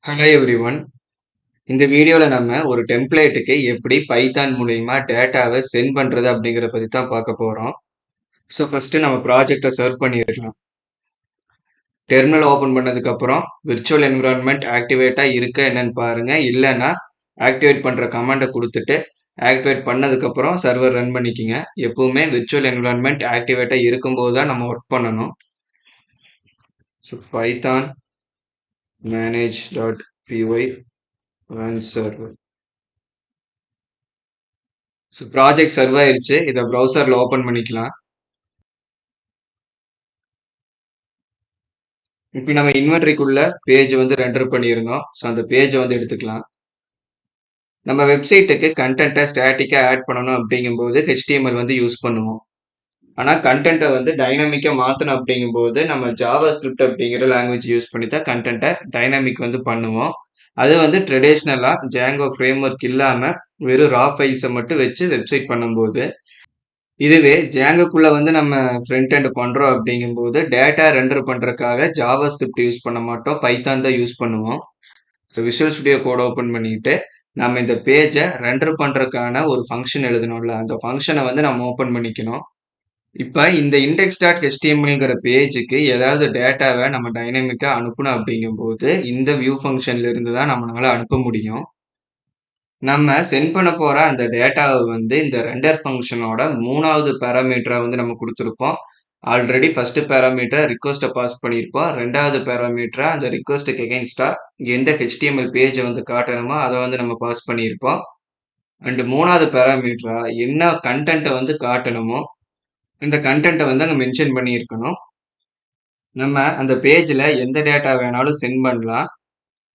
Hello everyone. இந்த வீடியோவில் நம்ம ஒரு டெம்ப்ளேட்டுக்கு எப்படி பைத்தான் மூலயமா டேட்டாவை சென்ட் பண்ணுறது அப்படிங்கிறத பற்றி தான் பார்க்க போகிறோம். ஸோ ஃபஸ்ட்டு நம்ம ப்ராஜெக்டை சர்வ் பண்ணிடலாம். டெர்மினல் ஓப்பன் பண்ணதுக்கப்புறம் விர்ச்சுவல் என்விரான்மெண்ட் ஆக்டிவேட்டாக இருக்க என்னன்னு பாருங்கள். இல்லைன்னா ஆக்டிவேட் பண்ணுற கமாண்டை கொடுத்துட்டு ஆக்டிவேட் பண்ணதுக்கப்புறம் சர்வர் ரன் பண்ணிக்கிங்க. எப்பவுமே விர்ச்சுவல் என்விரான்மெண்ட் ஆக்டிவேட்டாக இருக்கும்போது தான் நம்ம ஒர்க் பண்ணணும். So Python manage.py run server. So project serve ஆயிருச்சு. இதை ப்ரௌசரில் ஓப்பன் பண்ணிக்கலாம். இப்போ நம்ம இன்வென்ட்ரிக்குள்ள பேஜ் வந்து ரெண்டர் பண்ணியிருந்தோம். ஸோ அந்த பேஜை வந்து எடுத்துக்கலாம். நம்ம வெப்சைட்டுக்கு கண்டென்ட்டை ஸ்டாட்டிக்காக ஆட் பண்ணணும் அப்படிங்கும்போது HTML வந்து யூஸ் பண்ணுவோம். ஆனால் கண்டென்ட்டை வந்து டைனமிக்காக மாற்றணும் அப்படிங்கும்போது நம்ம ஜாவா ஸ்கிரிப்ட் அப்படிங்கிற லாங்குவேஜ் யூஸ் பண்ணி தான் கண்டென்ட்டை டைனமிக் வந்து பண்ணுவோம். அது வந்து ட்ரெடிஷ்னலாக ஜாங்கோ ஃப்ரேம் ஒர்க் இல்லாமல் வெறும் ரா ஃபைல்ஸை மட்டும் வச்சு வெப்சைட் பண்ணும்போது, இதுவே ஜாங்கோக்குள்ள வந்து நம்ம ஃப்ரண்ட் எண்ட் பண்றோம் அப்படிங்கும்போது டேட்டா ரெண்டர் பண்றதுக்காக ஜாவா ஸ்கிரிப்ட் யூஸ் பண்ண மாட்டோம், பைத்தான் தான் யூஸ் பண்ணுவோம். So visual studio code open பண்ணிட்டு நம்ம இந்த பேஜை ரெண்டர் பண்றதுக்கான ஒரு ஃபங்க்ஷன் எழுதணும்ல, அந்த ஃபங்க்ஷனை வந்து நம்ம ஓப்பன் பண்ணிக்கணும். இப்போ இந்த index.htmlங்கிற பேஜுக்கு ஏதாவது டேட்டாவை நம்ம டைனமிக்காக அனுப்பணும் அப்படிங்கும்போது இந்த வியூ ஃபங்க்ஷன்ல இருந்து தான் நம்மளால அனுப்ப முடியும். நம்ம சென்ட் பண்ண போற அந்த டேட்டாவை வந்து இந்த ரெண்டர் ஃபங்க்ஷனோட 3வது பேராமீட்டரா வந்து நம்ம கொடுத்துருப்போம். ஆல்ரெடி ஃபர்ஸ்ட் பேராமீட்டர் ரிக்வெஸ்ட்டை பாஸ் பண்ணியிருப்போம். 2வது பேராமீட்டரா அந்த ரிக்வெஸ்ட்டுக்கு எகென்ஸ்டா எந்த HTML பேஜை வந்து காட்டணுமோ அதை வந்து நம்ம பாஸ் பண்ணியிருப்போம். அண்ட் 3வது பேராமீட்டரா என்ன கண்டென்ட்டை வந்து காட்டணுமோ இந்த கண்டென்ட்டை வந்து அங்கே மென்ஷன் பண்ணியிருக்கணும். நம்ம அந்த பேஜில் எந்த டேட்டா வேணாலும் சென்ட் பண்ணலாம்.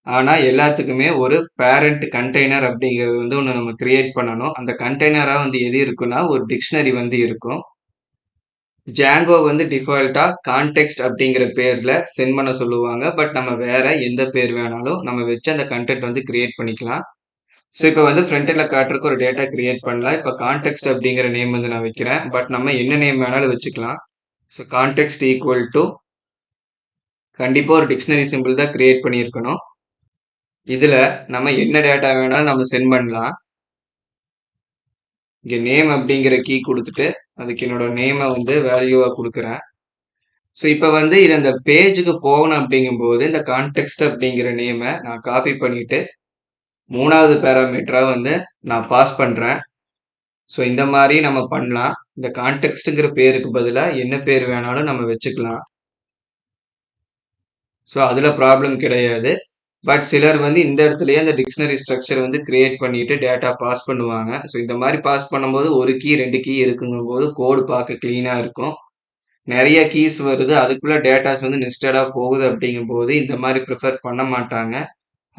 ஆனால் எல்லாத்துக்குமே ஒரு பேரண்ட் கண்டெய்னர் அப்படிங்கிறது வந்து ஒன்று நம்ம கிரியேட் பண்ணணும். அந்த கண்டெய்னராக வந்து எது இருக்குன்னா ஒரு டிக்ஷனரி வந்து இருக்கும். ஜாங்கோ வந்து டிஃபால்ட்டாக கான்டெக்ஸ்ட் அப்படிங்கிற பேரில் சென்ட் பண்ண சொல்லுவாங்க. பட் நம்ம வேற எந்த பேர் வேணாலும் நம்ம வச்சு அந்த கண்டென்ட் வந்து கிரியேட் பண்ணிக்கலாம். ஸோ இப்போ வந்து ஃப்ரண்ட்டில் காட்டுறதுக்கு ஒரு டேட்டா கிரியேட் பண்ணலாம். இப்போ கான்டெக்ஸ்ட் அப்படிங்கிற நேம் வந்து நான் வைக்கிறேன். பட் நம்ம என்ன நேம் வேணாலும் வச்சுக்கலாம். ஸோ கான்டெக்ஸ்ட் ஈக்குவல் டு கண்டிப்பாக ஒரு டிக்ஷனரி சிம்பிள் தான் கிரியேட் பண்ணியிருக்கணும். இதில் நம்ம என்ன டேட்டா வேணாலும் நம்ம சென்ட் பண்ணலாம். இங்கே நேம் அப்படிங்கிற கீ கொடுத்துட்டு அதுக்கு என்னோட நேமை வந்து வேல்யூவாக கொடுக்குறேன். ஸோ இப்போ வந்து இது அந்த பேஜுக்கு போகணும் அப்படிங்கும்போது இந்த கான்டெக்ஸ்ட் அப்படிங்கிற நேமை நான் காப்பி பண்ணிட்டு 3வது பேராமீட்டராக வந்து நான் பாஸ் பண்ணுறேன். ஸோ இந்த மாதிரி நம்ம பண்ணலாம். இந்த கான்டெக்ஸ்ட்டுங்கிற பேருக்கு பதிலாக என்ன பேர் வேணாலும் நம்ம வச்சுக்கலாம். ஸோ அதில் ப்ராப்ளம் கிடையாது. பட் சிலர் வந்து இந்த இடத்துலயே அந்த டிக்ஷனரி ஸ்ட்ரக்சர் வந்து கிரியேட் பண்ணிட்டு டேட்டா பாஸ் பண்ணுவாங்க. ஸோ இந்த மாதிரி பாஸ் பண்ணும்போது ஒரு கீ 2 கீ இருக்குங்கும் போது கோடு பார்க்க கிளீனாக இருக்கும். நிறைய கீஸ் வருது, அதுக்குள்ள டேட்டாஸ் வந்து நெஸ்டடாக போகுது அப்படிங்கும்போது இந்த மாதிரி ப்ரிஃபர் பண்ண மாட்டாங்க.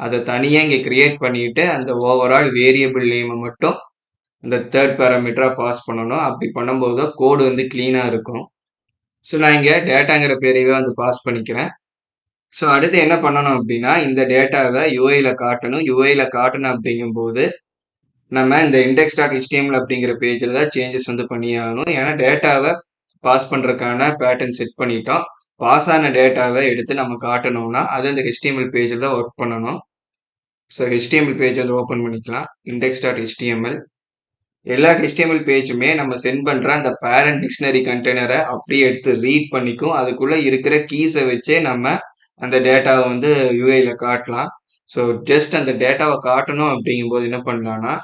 அதை தனியாக இங்கே கிரியேட் பண்ணிட்டு அந்த ஓவரால் வேரியபிள் நேமை மட்டும் அந்த தேர்ட் பேராமீட்டராக பாஸ் பண்ணணும். அப்படி பண்ணும்போது கோடு வந்து கிளீனாக இருக்கும். ஸோ நான் இங்கே டேட்டாங்கிற பேரையே வந்து பாஸ் பண்ணிக்கிறேன். ஸோ அடுத்து என்ன பண்ணணும் அப்படின்னா இந்த டேட்டாவை யூஐல காட்டணும். யூஐல காட்டணும் அப்படிங்கும்போது நம்ம இந்த index.html அப்படிங்கிற பேஜில் தான் சேஞ்சஸ் வந்து பண்ணியாகணும். ஏன்னா டேட்டாவை பாஸ் பண்ணுறதுக்கான பேட்டர்ன் செட் பண்ணிட்டோம். பாஸ் ஆன டேட்டாவை எடுத்து நம்ம காட்டணும்னா அது அந்த HTML பேஜில் தான் ஒர்க் பண்ணணும். ஸோ HTML பேஜ் வந்து ஓப்பன் பண்ணிக்கலாம். index.html எல்லா HTML பேஜுமே நம்ம சென்ட் பண்ணுற அந்த பேரண்ட் டிக்ஷனரி கண்டெய்னரை அப்படியே எடுத்து ரீட் பண்ணிக்கும். அதுக்குள்ளே இருக்கிற கீஸை வச்சே நம்ம அந்த டேட்டாவை வந்து யூஐல காட்டலாம். ஸோ ஜஸ்ட் அந்த டேட்டாவை காட்டணும் அப்படிங்கும்போது என்ன பண்ணலாம்னா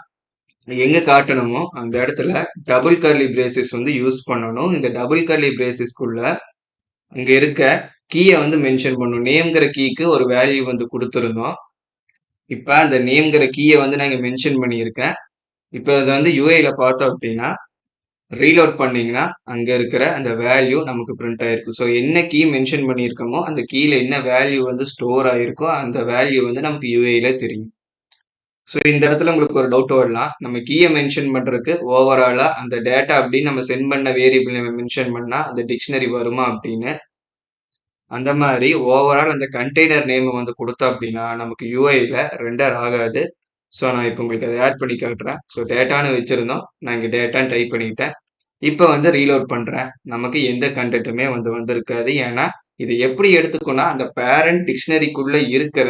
எங்கே காட்டணுமோ அந்த இடத்துல டபுள் கர்லி பிரேசஸ் வந்து யூஸ் பண்ணணும். இந்த டபுள் கர்லி பிரேசஸ்க்குள்ள அங்கே இருக்க கீயை வந்து மென்ஷன் பண்ணணும். நேம்ங்கிற கீக்கு ஒரு வேல்யூ வந்து கொடுத்துருந்தோம். இப்போ அந்த நேம்ங்கிற கீயை வந்து நான் இங்கே மென்ஷன் பண்ணியிருக்கேன். இப்போ அதை வந்து யூஐல பார்த்தோம் அப்படின்னா ரீலோட் பண்ணீங்கன்னா அங்கே இருக்கிற அந்த வேல்யூ நமக்கு பிரிண்ட் ஆயிருக்கு. ஸோ என்ன கீ மென்ஷன் பண்ணியிருக்கோமோ அந்த கீழே என்ன வேல்யூ வந்து ஸ்டோர் ஆயிருக்கோ அந்த வேல்யூ வந்து நமக்கு யூஐல தெரியும். ஸோ இந்த இடத்துல உங்களுக்கு ஒரு டவுட் வரலாம், நம்ம கீயை மென்ஷன் பண்ணுறதுக்கு ஓவராலாக அந்த டேட்டா அப்படின்னு நம்ம சென்ட் பண்ண வேரியபிள் நம்ம மென்ஷன் பண்ணால் அந்த டிக்ஷனரி வருமா அப்படின்னு. அந்த மாதிரி ஓவரால் அந்த கண்டெய்னர் நேம் வந்து கொடுத்தோம் அப்படின்னா நமக்கு யூஐல ரெண்டர் ஆகாது. ஸோ நான் இப்போ உங்களுக்கு அதை ஆட் பண்ணி காட்டுறேன். ஸோ டேட்டான்னு வச்சுருந்தோம், நான் இங்கே டேட்டான்னு டைப் பண்ணிட்டேன். இப்போ வந்து ரீலோட் பண்ணுறேன். நமக்கு எந்த கண்டென்ட்டுமே வந்து வந்திருக்காது. ஏன்னா இதை எப்படி எடுத்துக்கோன்னா அந்த பேரண்ட் டிக்ஷனரிக்குள்ளே இருக்கிற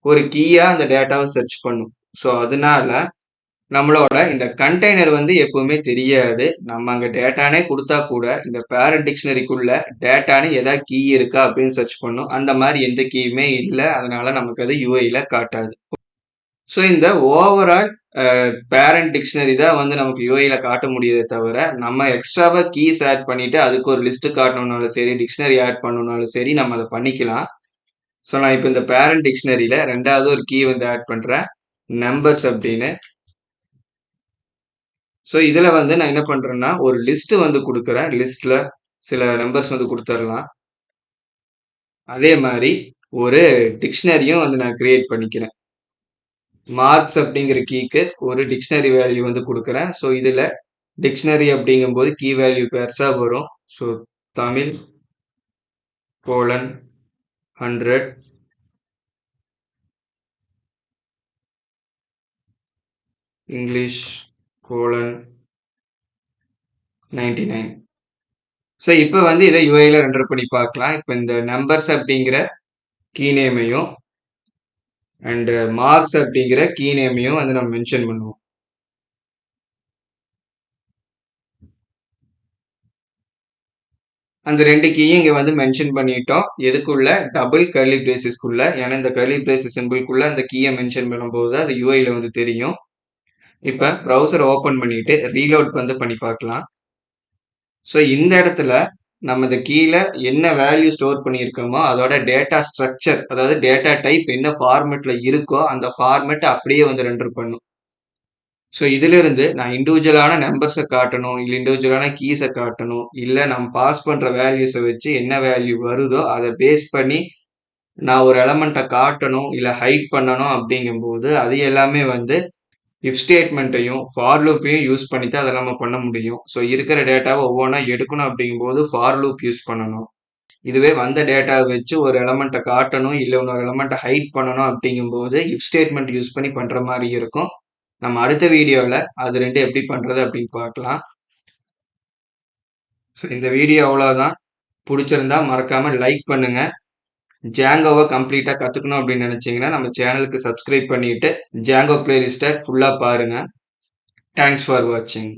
ஒரு கீயா அந்த டேட்டாவை சர்ச் பண்ணும். ஸோ அதனால நம்மளோட இந்த கண்டெய்னர் வந்து எப்பவுமே தெரியாது. நம்ம அங்க டேட்டானே குடுத்தா கூட, இந்த பேரண்ட் டிக்ஷனரிக்குள்ள டேட்டான்னு ஏதாவது கீ இருக்கா அப்படின்னு சர்ச் பண்ணும். அந்த மாரி எந்த கீயுமே இல்ல. அதனால நமக்கு அது யுஐல காட்டாது. ஸோ இந்த ஓவரால் பேரண்ட் டிக்ஷனரி தான் வந்து நமக்கு யுஐல காட்ட முடியுதே தவிர, நம்ம எக்ஸ்ட்ராவா கீஸ் ஆட் பண்ணிட்டு அதுக்கு ஒரு லிஸ்ட் காட்டணும்னாலும் சரி, டிக்ஷனரி ஆட் பண்ணணும்னாலும் சரி, நம்ம அத பண்ணிக்கலாம். ஸோ நான் இப்ப இந்த பேரண்ட் டிக்ஷனரியில 2வது ஒரு கீ வந்து ஆட் பண்றேன். நம்பர்ஸ் அப்படின்னு. ஸோ இதுல வந்து நான் என்ன பண்றேன்னா, ஒரு லிஸ்ட் வந்து குடுக்குறேன். லிஸ்ட்ல சில நம்பர்ஸ் வந்து குடுத்துறலாம். அதே மாரி ஒரு டிக்ஷனரியும் வந்து நான் கிரியேட் பண்ணிக்கிறேன். மார்க்ஸ் அப்படிங்கிற கீக்கு ஒரு டிக்ஷனரி வேல்யூ வந்து குடுக்குறேன். ஸோ இதுல டிக்ஷனரி அப்படிங்கும்போது கீ வேல்யூ பெருசா வரும். So Tamil colon 100 English colon 99. So இப்போ வந்து இதை யுஐல ரெண்டர் பண்ணி பார்க்கலாம். இப்போ இந்த நம்பர்ஸ் அப்படிங்கிற கீ நேமையும் அண்ட் மார்க்ஸ் அப்படிங்கிற கீ நேமையும் வந்து நம்ம மென்ஷன் பண்ணுவோம். அந்த 2 கீயும் இங்க வந்து மென்ஷன் பண்ணிட்டோம். எதுக்குள்ள? டபுள் கர்லி பிரேசஸ்க்குள்ள. ஏன்னா இந்த கர்லி பிரேசஸ் சிம்பிள்குள்ள அந்த கீயை மென்ஷன் பண்ணும்போது அது யுஐல வந்து தெரியும். இப்ப ப்ரௌசர் ஓபன் பண்ணிட்டு ரீலோட் வந்து பண்ணி பார்க்கலாம். ஸோ இந்த இடத்துல நம்ம இந்த கீழ என்ன வேல்யூ ஸ்டோர் பண்ணியிருக்கோமோ அதோட டேட்டா ஸ்ட்ரக்சர், அதாவது டேட்டா டைப் என்ன ஃபார்மேட்ல இருக்கோ அந்த ஃபார்மேட் அப்படியே வந்து ரெண்டர் பண்ணும். ஸோ இதிலிருந்து நான் இண்டிவிஜுவலான நம்பர்ஸை காட்டணும், இல்லை இண்டிவிஜுவலான கீஸை காட்டணும், இல்லை நம்ம பாஸ் பண்ற வேல்யூஸை வச்சு என்ன வேல்யூ வருதோ அதை பேஸ் பண்ணி நான் ஒரு எலமெண்ட்டை காட்டணும், இல்லை ஹைட் பண்ணணும் அப்படிங்கும்போது அது எல்லாமே வந்து இஃப் ஸ்டேட்மெண்ட்டையும் ஃபார் லூப்பையும் யூஸ் பண்ணி தான் அதை நம்ம பண்ண முடியும். ஸோ இருக்கிற டேட்டாவை ஒவ்வொன்றா எடுக்கணும் அப்படிங்கும்போது ஃபார் லூப் யூஸ் பண்ணணும். இதுவே வந்த டேட்டாவை வச்சு ஒரு எலமெண்ட்டை காட்டணும், இல்லை இன்னொரு எலமெண்ட்டை ஹைட் பண்ணணும் அப்படிங்கும்போது இஃப் ஸ்டேட்மெண்ட் யூஸ் பண்ணி பண்ற மாதிரி இருக்கும். நம்ம அடுத்த வீடியோவில் அது ரெண்டு எப்படி பண்றது அப்படின்னு பார்க்கலாம். ஸோ இந்த வீடியோ அவ்வளோதான். பிடிச்சிருந்தா மறக்காம லைக் பண்ணுங்க. ஜாங்கோவை கம்ப்ளீட்டா கத்துக்கணும் அப்படின்னு நினைச்சீங்கன்னா நம்ம சேனலுக்கு சப்ஸ்கிரைப் பண்ணிட்டு ஜாங்கோ பிளேலிஸ்ட்டை ஃபுல்லா பாருங்க. தேங்க்ஸ் ஃபார் வாட்சிங்.